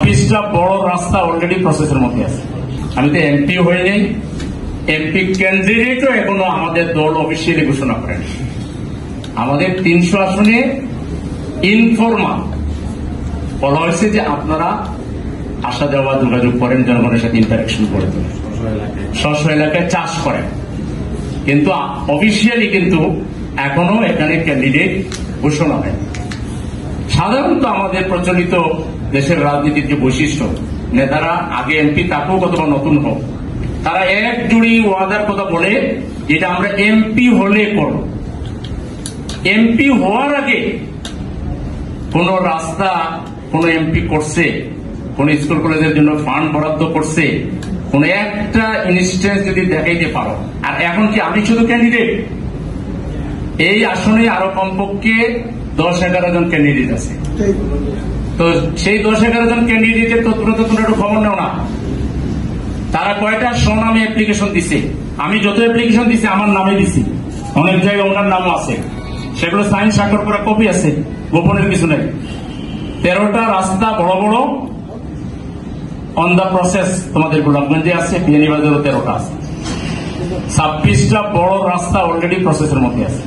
26টা বড় রাস্তা অলরেডি প্রসেসের মধ্যে আছে। আমি তো এমপি হয়ে যাই, এমপি ক্যান্ডিডেটও এখনো আমাদের দল অফিসিয়ালি ঘোষণা করেন। আমাদের 300 আসনে ইনফরমাল বলা হয়েছে যে আপনারা আসা যাওয়া যোগাযোগ করেন, জনগণের সাথে ইন্টারাকশন করে তোলেন, স্ব এলাকায় চাষ করেন, কিন্তু অফিসিয়ালি কিন্তু এখনো এখানে ক্যান্ডিডেট ঘোষণা হয়। সাধারণত আমাদের প্রচলিত দেশের রাজনীতির যে বৈশিষ্ট্য, নেতারা আগে এমপি থাকুক অথবা নতুন হোক, তারা এক জুড়ি ওয়াদার কথা বলে যেটা আমরা এমপি হলে করব। এমপি হওয়ার আগে কোন রাস্তা কোন এমপি করছে, কোন স্কুল কলেজের জন্য ফান্ড বরাদ্দ করছে, কোন একটা ইনস্টেন্স যদি দেখাইতে পারো। আর এখন কি আমি শুধু ক্যান্ডিডেট, এই আসনে আরো কমপক্ষে 10-11 জন ক্যান্ডিডেট আছে। তো সেই 10-11 জন ক্যান্ডিডেটের তো তোমরা একটু খবর নেও না, তারা কয়টা স্বনামে অ্যাপ্লিকেশন দিছে। আমি যত অ্যাপ্লিকেশন দিছি আমার নামে দিছি, অনেক জায়গায় ওনার নামও আছে, সেগুলো সাইন স্বাক্ষর করা কপি আছে, গোপনের কিছু নেই। 13টা রাস্তা বড় বড় অন দা প্রসেস তোমাদের গোলাপগঞ্জে আছে, বিয়ানীবাজারও 13টা আছে। 26টা বড় রাস্তা অলরেডি প্রসেসের মধ্যে আছে।